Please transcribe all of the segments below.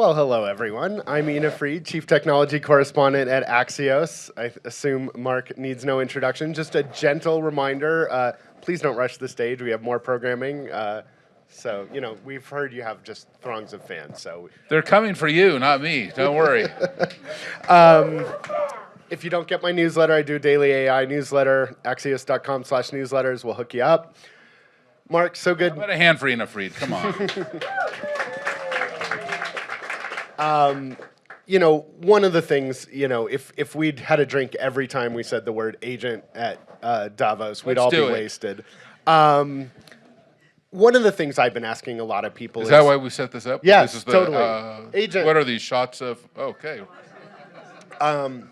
Well, hello, everyone. I'm Ina Fried, Chief Technology Correspondent at Axios. I assume Mark needs no introduction. Just a gentle reminder, please don't rush the stage. We have more programming. So, we've heard you have just throngs of fans. So They're coming for you, not me. Don't worry. If you don't get my newsletter, I do a daily AI newsletter. Axios.com/newsletters will hook you up. Mark, so good. Put a hand for Ina Fried. Come on. One of the things, if we'd had a drink every time we said the word agent at Davos, we'd all be wasted. One of the things I've been asking a lot of people is... Is that why we set this up? Yes, this is totally. Agent. What are these shots of... Okay. One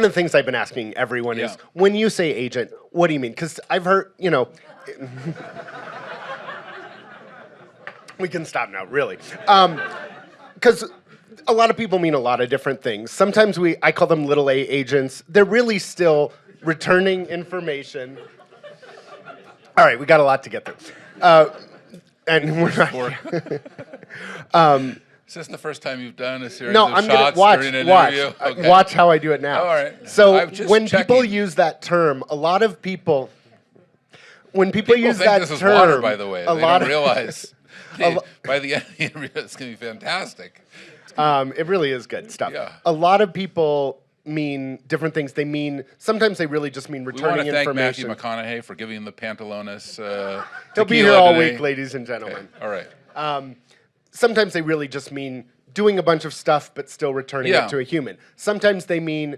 of the things I've been asking everyone is, when you say agent, what do you mean? Because I've heard, we can stop now, really. Because a lot of people mean a lot of different things. Sometimes I call them little a agents. They're really still returning information. All right, we got a lot to get through. And we're not... Is this the first time you've done a series No, of I'm shots gonna during an watch. interview? Okay. Watch how I do it now. All right. So I'm just when people checking. use that term, a lot of people... When people use think that this is term... water, by the way. They don't realize. A lo- By the end of the interview, it's going to be fantastic. It really is good stuff. Yeah. A lot of people mean different things. Sometimes they really just mean We want returning to thank information. Matthew McConaughey for giving the Pantalones He'll be tequila here all today. week, ladies and gentlemen. Okay. All right. Sometimes they really just mean doing a bunch of stuff but still returning it to a human. Sometimes they mean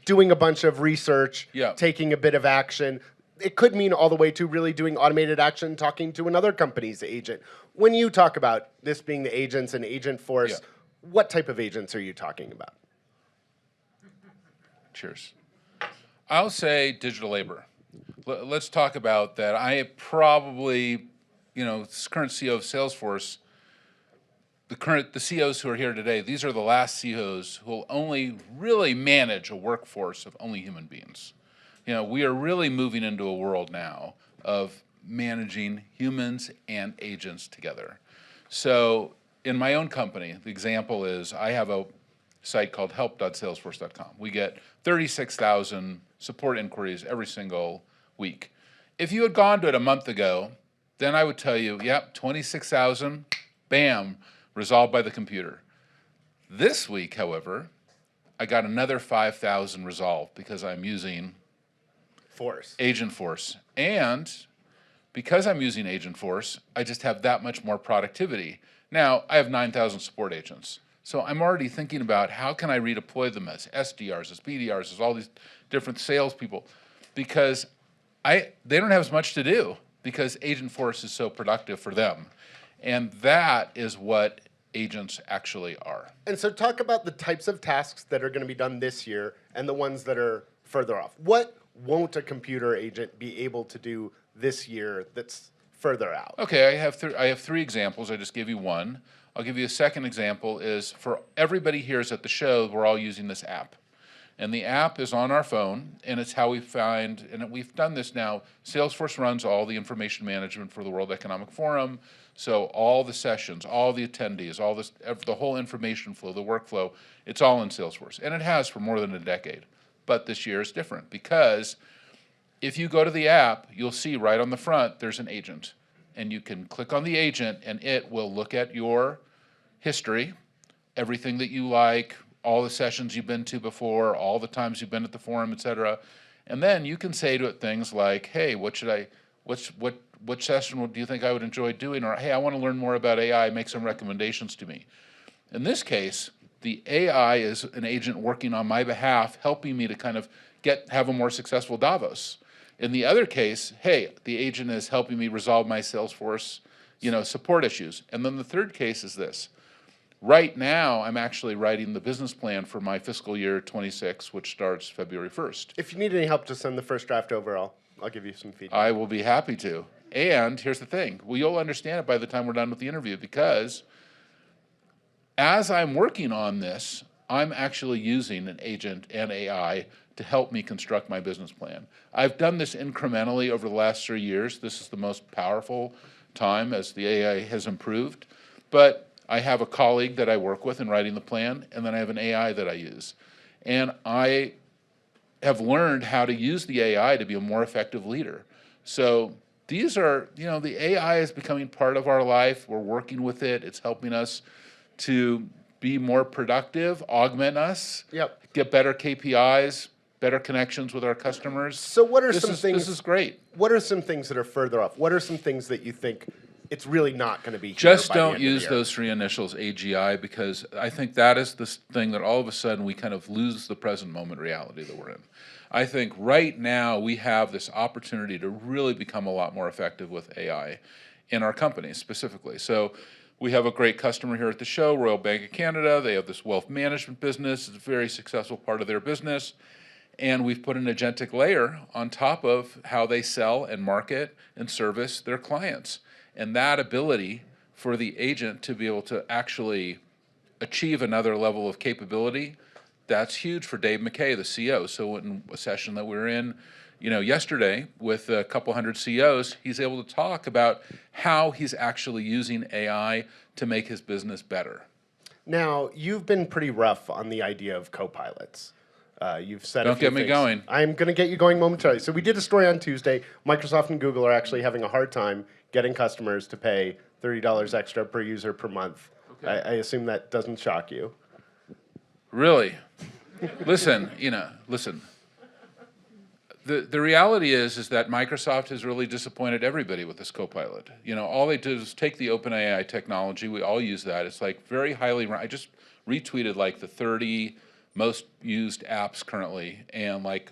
doing a bunch of research, taking a bit of action. It could mean all the way to really doing automated action, talking to another company's agent. When you talk about this being the agents and agent force, what type of agents are you talking about? Cheers. I'll say digital labor. Let's talk about that. I probably, current CEO of Salesforce, the CEOs who are here today, these are the last CEOs who will only really manage a workforce of only human beings. We are really moving into a world now of managing humans and agents together. So in my own company, the example is I have a site called help.salesforce.com. We get 36,000 support inquiries every single week. If you had gone to it a month ago, then I would tell you, 26,000, bam, resolved by the computer. This week, however, I got another 5,000 resolved because I'm using Agent Force. And because I'm using Agent Force, I just have that much more productivity. Now, I have 9,000 support agents. So I'm already thinking about how can I redeploy them as SDRs, as BDRs, as all these different salespeople, because they don't have as much to do because Agent Force is so productive for them. And that is what agents actually are. And so talk about the types of tasks that are going to be done this year and the ones that are further off. What won't a computer agent be able to do this year that's further out? Okay, I have three examples. I just gave you one. I'll give you a second example is for everybody here is at the show, we're all using this app. And the app is on our phone, and it's how we find, and we've done this now, Salesforce runs all the information management for the World Economic Forum, so all the sessions, all the attendees, the whole information flow, the workflow, it's all in Salesforce. And it has for more than a decade. But this year is different because if you go to the app, you'll see right on the front, there's an agent. And you can click on the agent, and it will look at your history, everything that you like, all the sessions you've been to before, all the times you've been at the forum, et cetera. And then you can say to it things like, hey, what session do you think I would enjoy doing? Or, hey, I want to learn more about AI, make some recommendations to me. In this case, the AI is an agent working on my behalf, helping me to kind of have a more successful Davos. In the other case, hey, the agent is helping me resolve my Salesforce, support issues. And then the third case is this. Right now, I'm actually writing the business plan for my fiscal year 26, which starts February 1st. If you need any help to send the first draft over, I'll give you some feedback. I will be happy to. And here's the thing. Well, you'll understand it by the time we're done with the interview because as I'm working on this, I'm actually using an agent and AI to help me construct my business plan. I've done this incrementally over the last 3 years. This is the most powerful time as the AI has improved. But I have a colleague that I work with in writing the plan, and then I have an AI that I use. And I have learned how to use the AI to be a more effective leader. So these are, the AI is becoming part of our life. We're working with it. It's helping us to be more productive, augment us, get better KPIs, better connections with our customers. So what are some things? This is great. What are some things that are further off? What are some things that you think it's really not going to be here Just by the don't end use of the year? those three initials, AGI, because I think that is the thing that all of a sudden we kind of lose the present moment reality that we're in. I think right now we have this opportunity to really become a lot more effective with AI in our companies specifically. So we have a great customer here at the show, Royal Bank of Canada. They have this wealth management business. It's a very successful part of their business. And we've put an agentic layer on top of how they sell and market and service their clients. And that ability for the agent to be able to actually achieve another level of capability, that's huge for Dave McKay, the CEO. So in a session that we were in, yesterday with a couple hundred CEOs, he's able to talk about how he's actually using AI to make his business better. Now, you've been pretty rough on the idea of co-pilots. You've said Don't get me going. I'm going to get you going momentarily. So we did a story on Tuesday. Microsoft and Google are actually having a hard time getting customers to pay $30 extra per user per month. Okay. I assume that doesn't shock you. Really? Listen. The reality is that Microsoft has really disappointed everybody with this Copilot. All they did is take the OpenAI technology. We all use that. It's like very highly. I just retweeted like the 30 most used apps currently, and like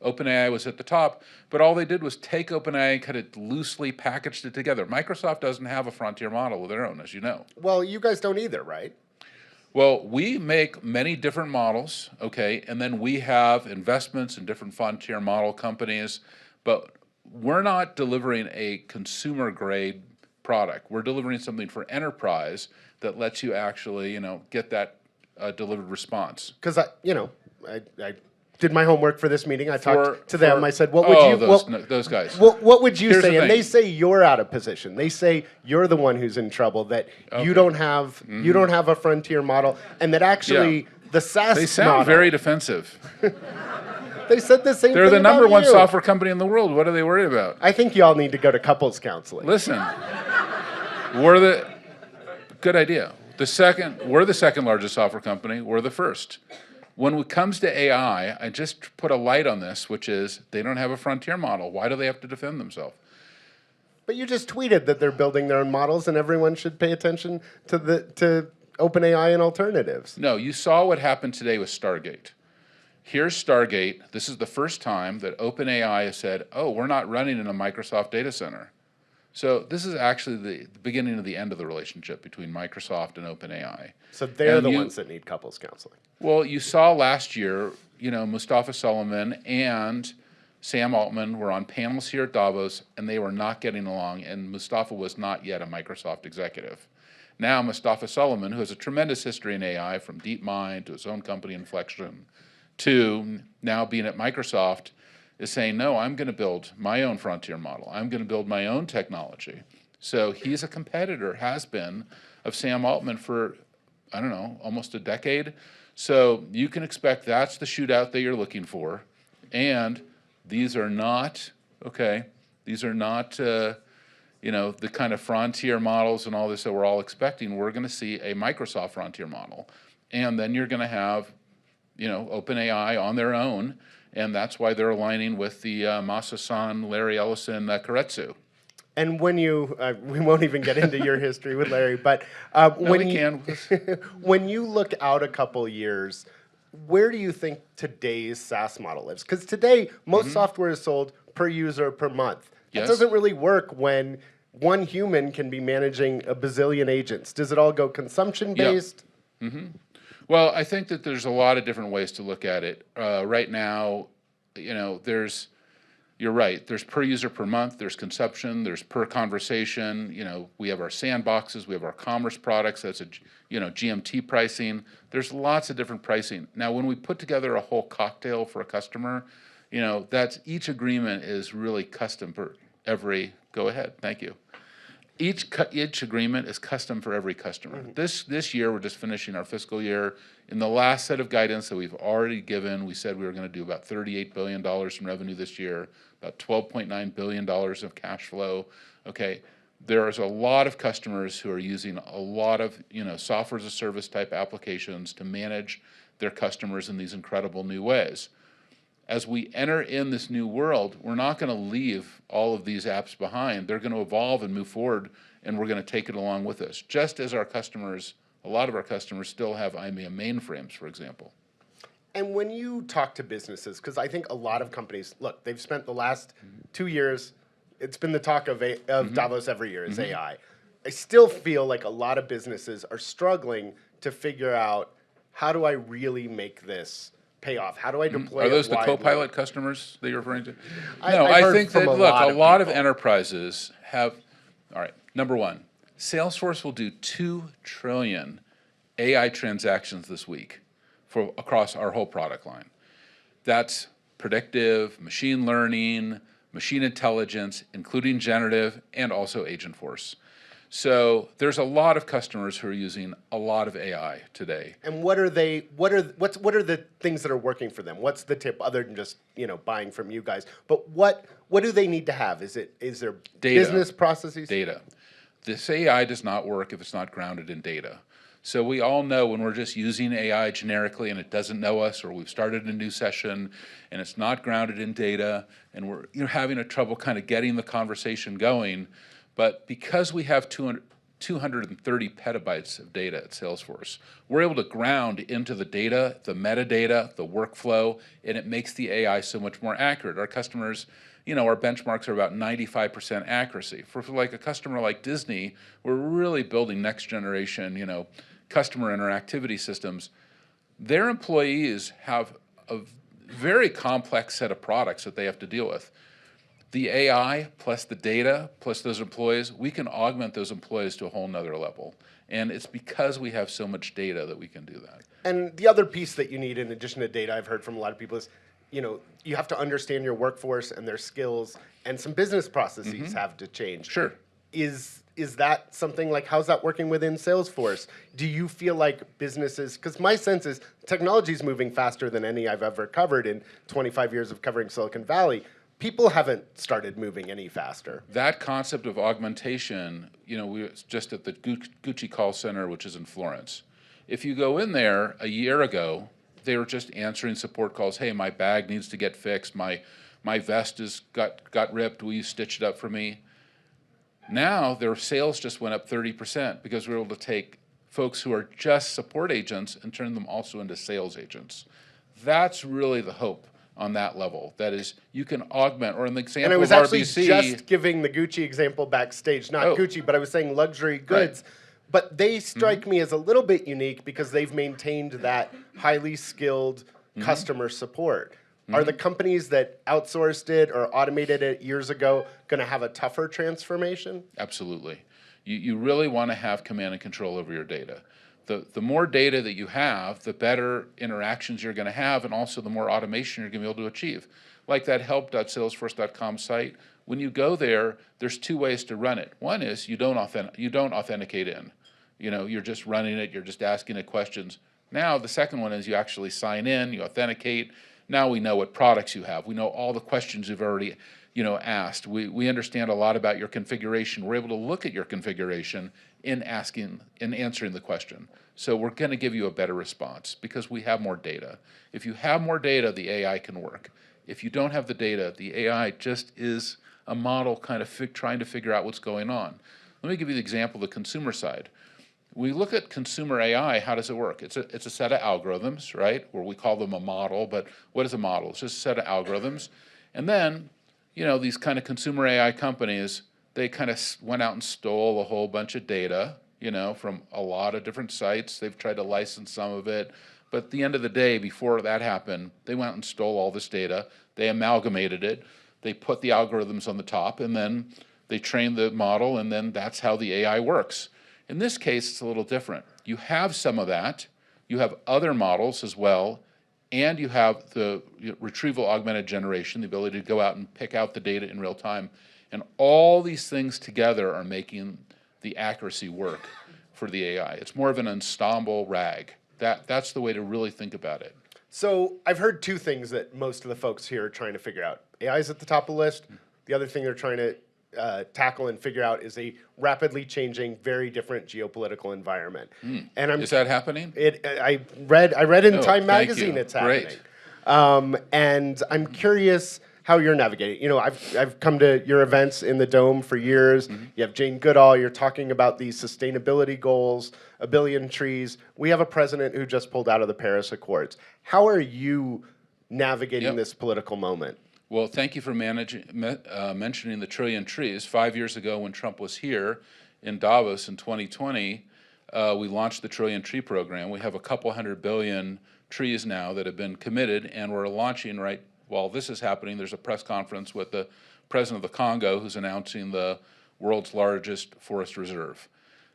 OpenAI was at the top. But all they did was take OpenAI and kind of loosely packaged it together. Microsoft doesn't have a frontier model of their own, as you know. Well, you guys don't either, right? Well, we make many different models, okay, and then we have investments in different frontier model companies, but we're not delivering a consumer-grade product. We're delivering something for enterprise that lets you actually, get that delivered response. Because I did my homework for this meeting. I talked to them. I said, "What would you?" Those guys. What would you Here's say? the And they say you're out of position. They say you're the one who's in trouble. That you don't have a frontier model, and that actually the SaaS. They sound model, very defensive. They said the same. They're thing the number about one you. software company in the world. What are they worried about? I think y'all need to go to couples counseling. Listen, good idea. We're the second largest software company. We're the first. When it comes to AI, I just put a light on this, which is they don't have a frontier model. Why do they have to defend themselves? But you just tweeted that they're building their own models, and everyone should pay attention to OpenAI and alternatives. No, you saw what happened today with Stargate. Here's Stargate. This is the first time that OpenAI has said, "Oh, we're not running in a Microsoft data center." So this is actually the beginning of the end of the relationship between Microsoft and OpenAI. So they're the ones that need couples counseling. Well, you saw last year, Mustafa Suleyman and Sam Altman were on panels here at Davos, and they were not getting along, and Mustafa was not yet a Microsoft executive. Now Mustafa Suleyman, who has a tremendous history in AI, from DeepMind to his own company Inflection, to now being at Microsoft, is saying, no, I'm going to build my own frontier model. I'm going to build my own technology. So he's a competitor, has been, of Sam Altman for, I don't know, almost a decade. So you can expect that's the shootout that you're looking for. And these are not, the kind of frontier models and all this that we're all expecting. We're going to see a Microsoft frontier model. And then you're going to have, OpenAI on their own. And that's why they're aligning with the Masa-san, Larry Ellison, Keiretsu. And when you, we won't even get into your history with Larry, but when you look out a couple years, where do you think today's SaaS model lives? Because today, most software is sold per user per month. It doesn't really work when one human can be managing a bazillion agents. Does it all go consumption-based? Yeah. Well, I think that there's a lot of different ways to look at it. Right now, you're right, there's per user per month, there's consumption, there's per conversation, we have our sandboxes, we have our commerce products, that's GMT pricing. There's lots of different pricing. Now, when we put together a whole cocktail for a customer, that's each agreement is really custom for every, go ahead, thank you. Each agreement is custom for every customer. This year, we're just finishing our fiscal year. In the last set of guidance that we've already given, we said we were going to do about $38 billion in revenue this year, about $12.9 billion of cash flow. Okay, there's a lot of customers who are using a lot of software as a service type applications to manage their customers in these incredible new ways. As we enter in this new world, we're not going to leave all of these apps behind. They're going to evolve and move forward, and we're going to take it along with us. Just as our customers, a lot of our customers still have IBM mainframes, for example. And when you talk to businesses, because I think a lot of companies, look, they've spent the last 2 years, it's been the talk of Davos every year is AI. I still feel like a lot of businesses are struggling to figure out, how do I really make this pay off? How do I deploy it? Are those the widely? Copilot customers that you're referring to? No, I think that, look, a lot of people. enterprises have, all right, number one, Salesforce will do 2 trillion AI transactions this week across our whole product line. That's predictive, machine learning, machine intelligence, including generative, and also Agentforce. So there's a lot of customers who are using a lot of AI today. And what are they? What are the things that are working for them? What's the tip other than just buying from you guys? But what do they need to have? Is there data, business processes? Data. This AI does not work if it's not grounded in data. So we all know when we're just using AI generically and it doesn't know us, or we've started a new session and it's not grounded in data, and we're having a trouble kind of getting the conversation going. But because we have 230 petabytes of data at Salesforce, we're able to ground into the data, the metadata, the workflow, and it makes the AI so much more accurate. Our customers, our benchmarks are about 95% accuracy. For like a customer like Disney, we're really building next generation, customer interactivity systems. Their employees have a very complex set of products that they have to deal with. The AI plus the data plus those employees, we can augment those employees to a whole nother level. And it's because we have so much data that we can do that. And the other piece that you need in addition to data, I've heard from a lot of people, is you have to understand your workforce and their skills, and some business processes have to change. Sure. Is that something like, how's that working within Salesforce? Do you feel like businesses, because my sense is technology is moving faster than any I've ever covered in 25 years of covering Silicon Valley. People haven't started moving any faster. That concept of augmentation, we were just at the Gucci call center, which is in Florence. If you go in there a year ago, they were just answering support calls. Hey, my bag needs to get fixed. My vest got ripped. Will you stitch it up for me? Now their sales just went up 30% because we were able to take folks who are just support agents and turn them also into sales agents. That's really the hope on that level. That is, you can augment, or in the example of RBC. And I was actually just giving the Gucci example backstage, not Gucci, but I was saying luxury goods. Right. But they strike me as a little bit unique because they've maintained that highly skilled customer support. Are the companies that outsourced it or automated it years ago going to have a tougher transformation? Absolutely. You really want to have command and control over your data. The more data that you have, the better interactions you're going to have, and also the more automation you're going to be able to achieve. Like that help.salesforce.com site, when you go there, there's 2 ways to run it. One is you don't authenticate in. You're just running it, you're just asking it questions. Now the second one is you actually sign in, you authenticate. Now we know what products you have. We know all the questions you've already asked. We understand a lot about your configuration. We're able to look at your configuration in answering the question. So we're going to give you a better response because we have more data. If you have more data, the AI can work. If you don't have the data, the AI just is a model kind of trying to figure out what's going on. Let me give you the example of the consumer side. We look at consumer AI, how does it work? It's a set of algorithms, right? Or we call them a model, but what is a model? It's just a set of algorithms. And then, these kind of consumer AI companies, they kind of went out and stole a whole bunch of data, from a lot of different sites. They've tried to license some of it. But at the end of the day, before that happened, they went and stole all this data. They amalgamated it. They put the algorithms on the top, and then they trained the model, and then that's how the AI works. In this case, it's a little different. You have some of that. You have other models as well, and you have the retrieval augmented generation, the ability to go out and pick out the data in real time. And all these things together are making the accuracy work for the AI. It's more of an ensemble rag. That's the way to really think about it. So I've heard two things that most of the folks here are trying to figure out. AI is at the top of the list. The other thing they're trying to tackle and figure out is a rapidly changing, very different geopolitical environment. And is that happening? I read in Time magazine it's happening. Great. And I'm curious how you're navigating. You know, I've come to your events in the Dome for years. You have Jane Goodall. You're talking about these sustainability goals, 1 billion trees. We have a president who just pulled out of the Paris Accords. How are you navigating this political moment? Well, thank you for mentioning the trillion trees. 5 years ago, when Trump was here in Davos in 2020, we launched the Trillion Tree Program. We have a couple 100 billion trees now that have been committed, and we're launching right while this is happening. There's a press conference with the president of the Congo who's announcing the world's largest forest reserve.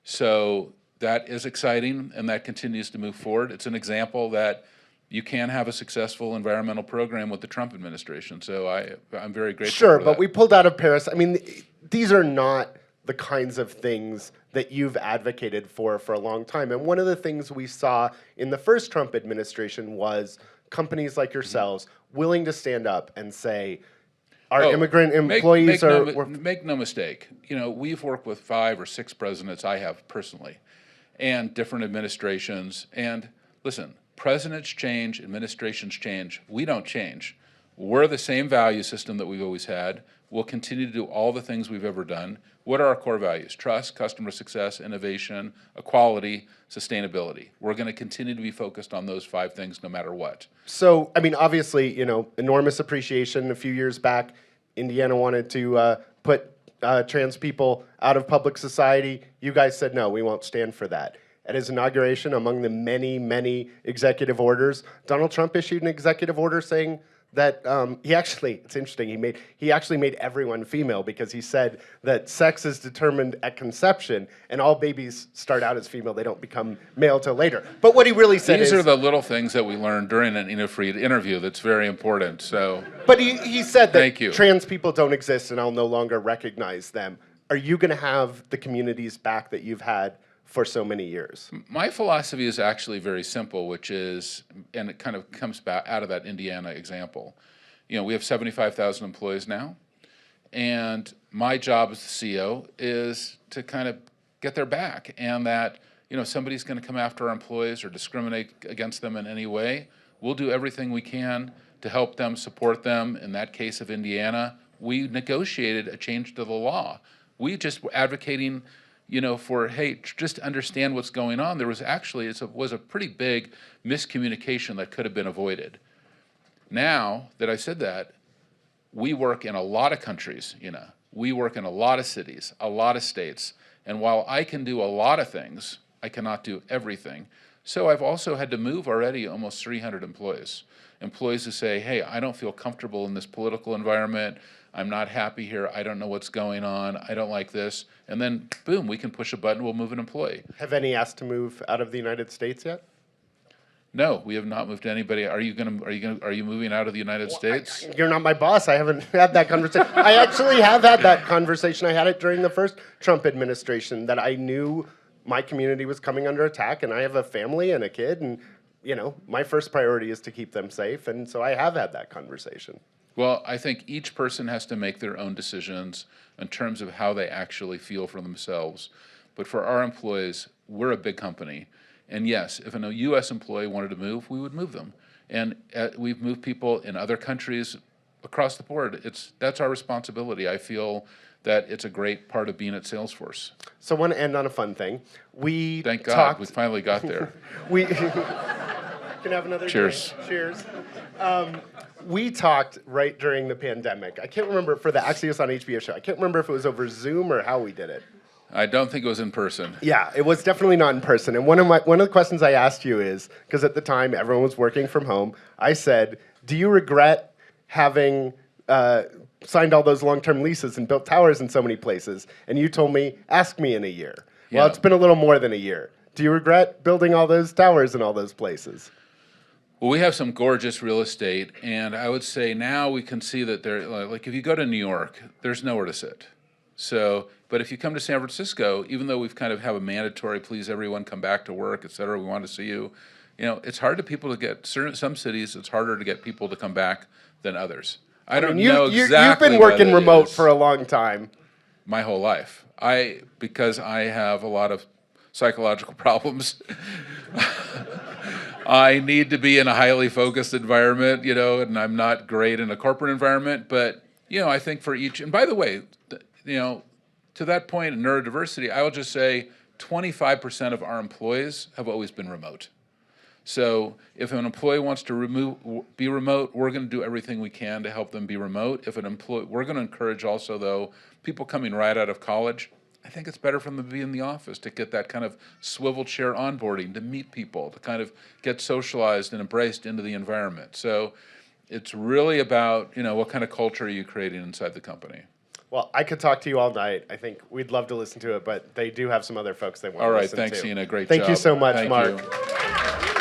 So that is exciting, and that continues to move forward. It's an example that you can have a successful environmental program with the Trump administration. So I'm very grateful for that. Sure, but we pulled out of Paris. I mean, these are not the kinds of things that you've advocated for a long time. And one of the things we saw in the first Trump administration was companies like yourselves willing to stand up and say, our immigrant employees Make no mistake, you know, we've worked with 5 or 6 presidents, I have personally, and different administrations. And listen, presidents change, administrations change. We don't change. We're the same value system that we've always had. We'll continue to do all the things we've ever done. What are our core values? Trust, customer success, innovation, equality, sustainability. We're going to continue to be focused on those 5 things no matter what. So, I mean, obviously, you know, enormous appreciation. A few years back, Indiana wanted to put trans people out of public society. You guys said, no, we won't stand for that. At his inauguration, among the many, many executive orders, Donald Trump issued an executive order saying that it's interesting, he actually made everyone female because he said that sex is determined at conception and all babies start out as female, they don't become male till later. But what he really said These are the little things that we learned during an Ina Fried interview that's very important, so. But he said that trans people don't exist and I'll no longer recognize them. Are you gonna have the communities back that you've had for so many years? My philosophy is actually very simple, which is, and it kind of comes back out of that Indiana example. You know, we have 75,000 employees now, and my job as the CEO is to kind of get their back, and that, you know, somebody's going to come after our employees or discriminate against them in any way, we'll do everything we can to help them, support them. In that case of Indiana, we negotiated a change to the law. We just were advocating, you know, for, hey, just understand what's going on. There was actually, it was a pretty big miscommunication that could have been avoided. Now that I said that, we work in a lot of countries, you know. We work in a lot of cities, a lot of states. And while I can do a lot of things, I cannot do everything. So I've also had to move already almost 300 employees. Employees who say, hey, I don't feel comfortable in this political environment. I'm not happy here. I don't know what's going on. I don't like this. And then, boom, we can push a button. We'll move an employee. Have any asked to move out of the United States yet? No, we have not moved anybody. Are you moving out of the United States? You're not my boss. I haven't had that conversation. I actually have had that conversation. I had it during the first Trump administration that I knew my community was coming under attack, and I have a family and a kid, and you know, my first priority is to keep them safe, and so I have had that conversation. Well, I think each person has to make their own decisions in terms of how they actually feel for themselves. But for our employees, we're a big company. And yes, if a U.S. employee wanted to move, we would move them. And we've moved people in other countries across the board. That's our responsibility. I feel that it's a great part of being at Salesforce. So I want to end on a fun thing. Thank God, we finally got there. We can have another Cheers. Drink. Cheers. We talked right during the pandemic. I can't remember, for the Axios on HBO show. I can't remember if it was over Zoom or how we did it. I don't think it was in person. Yeah, it was definitely not in person. And one of the questions I asked you is, because at the time everyone was working from home, I said, do you regret having signed all those long-term leases and built towers in so many places? And you told me, ask me in a year. Yeah. Well, it's been a little more than a year. Do you regret building all those towers in all those places? Well, we have some gorgeous real estate, and I would say now we can see that there, like if you go to New York, there's nowhere to sit. So, but if you come to San Francisco, even though we've kind of have a mandatory, please everyone come back to work, et cetera, we want to see you, you know, it's hard to people to get, some cities, it's harder to get people to come back than others. I don't know exactly. You've been working remote for a long time. My whole life. Because I have a lot of psychological problems. I need to be in a highly focused environment, you know, and I'm not great in a corporate environment. But, you know, I think for each, and by the way, you know, to that point in neurodiversity, I will just say 25% of our employees have always been remote. So if an employee wants to be remote, we're going to do everything we can to help them be remote. If an employee, we're going to encourage also, though, people coming right out of college, I think it's better for them to be in the office, to get that kind of swivel chair onboarding, to meet people, to kind of get socialized and embraced into the environment. So it's really about, you know, what kind of culture are you creating inside the company? Well, I could talk to you all night. I think we'd love to listen to it, but they do have some other folks they want to listen to. All right, thanks, Ina. Great job. Thank you so much, Thank Marc. You.